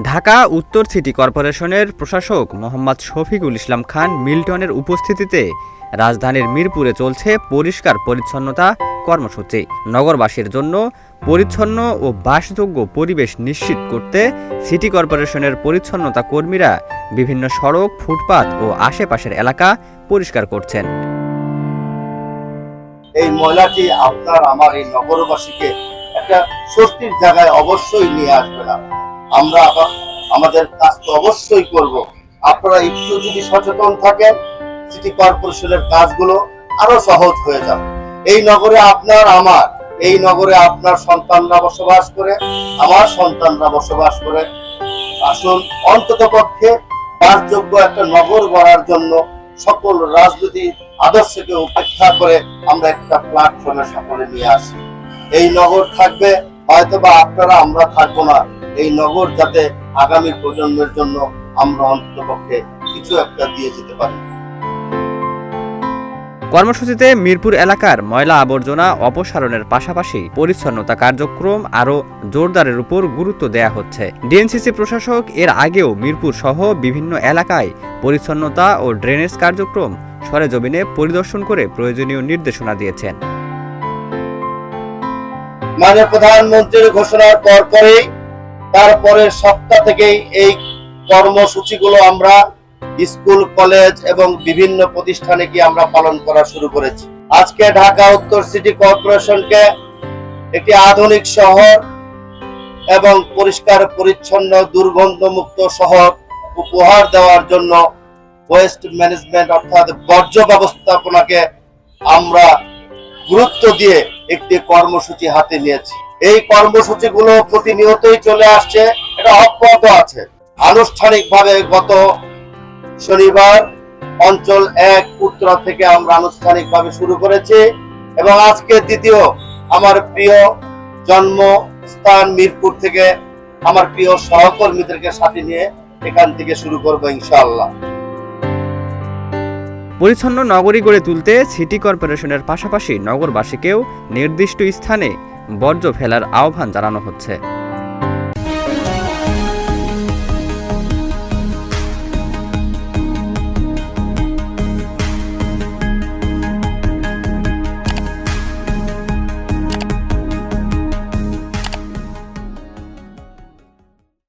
ঢাকা উত্তর সিটি কর্পোরেশনের প্রশাসক মোহাম্মদ শফিকুল ইসলাম খান মিল্টনের উপস্থিতিতে রাজধানীর মিরপুরে চলছে পরিষ্কার পরিচ্ছন্নতা কর্মসূচি। নগরবাসীর জন্য পরিচ্ছন্ন ও বাসযোগ্য পরিবেশ নিশ্চিত করতে সিটি কর্পোরেশনের পরিচ্ছন্নতা কর্মীরা বিভিন্ন সড়ক, ফুটপাত ও আশেপাশের এলাকা পরিষ্কার করছেন। এই ময়লাটি আপনার আমার এই নগরবাসীকে একটা স্বস্তির জায়গায় অবশ্যই নিয়ে আসবে না। আমরা আমাদের কাজ তো অবশ্যই করব। আপনারা একটু যদি সচেতন থাকেন, সিটি কর্পোরেশনের কাজগুলো আরো সহজ হয়ে যাবে। এই নগরে এই নগরে আপনার সন্তানরা বসবাস করে, আমার সন্তানরা বসবাস করে। আসুন অন্ততপক্ষে বাসযোগ্য একটা নগর গড়ার জন্য সকল রাজনৈতিক আদর্শকে উপেক্ষা করে আমরা একটা প্ল্যাটফর্মে সকলে নিয়ে আসি। এই নগর থাকবে, হয়তোবা আপনারা, আমরা থাকবো না। এই নগর যাতে আগামী প্রজন্মের জন্য আমরা অন্ততপক্ষে কিছু একটা দিয়ে যেতে পারি। কর্মসূচিতে মিরপুর এলাকার ময়লা আবর্জনা অপসারণের পাশাপাশি পরিচ্ছন্নতা কার্যক্রম আরও জোরদারের উপর গুরুত্ব দেয়া হচ্ছে। ডিএনসিসি প্রশাসক এর আগেও মিরপুর সহ বিভিন্ন এলাকায় পরিচ্ছন্নতা ও ড্রেনেজ কার্যক্রম সরেজমিনে পরিদর্শন করে প্রয়োজনীয় নির্দেশনা দিয়েছেন। মাননীয় প্রধানমন্ত্রীর ঘোষণার পরেই তারপরের সপ্তাহ থেকেই এই কর্মসূচিগুলো আমরা স্কুল, কলেজ এবং বিভিন্ন প্রতিষ্ঠানে গিয়ে আমরা পালন করা শুরু করেছি। আজকে ঢাকা উত্তর সিটি কর্পোরেশনকে একটি আধুনিক শহর এবং পরিষ্কার পরিচ্ছন্ন দুর্গন্ধমুক্ত শহর উপহার দেওয়ার জন্য ওয়েস্ট ম্যানেজমেন্ট অর্থাৎ বর্জ্য ব্যবস্থাপনাকে আমরা গুরুত্ব দিয়ে একটি কর্মসূচি হাতে নিয়েছি। এই কর্মসূচিগুলো প্রতিনিয়তই চলে আসছে, এটা অব্যাহত আছে। আনুষ্ঠানিকভাবে গত শনিবার অঞ্চল 1 উত্তরা থেকে আমরা আনুষ্ঠানিকভাবে শুরু করেছি এবং আজকে দ্বিতীয় আমার প্রিয় জন্মস্থান মিরপুর থেকে আমার প্রিয় সহকর্মীদেরকে সাথে নিয়ে এখান থেকে শুরু করবো ইনশাআল্লাহ। পরিচ্ছন্ন নগরী গড়ে তুলতে সিটি কর্পোরেশনের পাশাপাশি নগরবাসীকেও নির্দিষ্ট স্থানে বর্জ্য ফেলার আহ্বান জানানো হচ্ছে।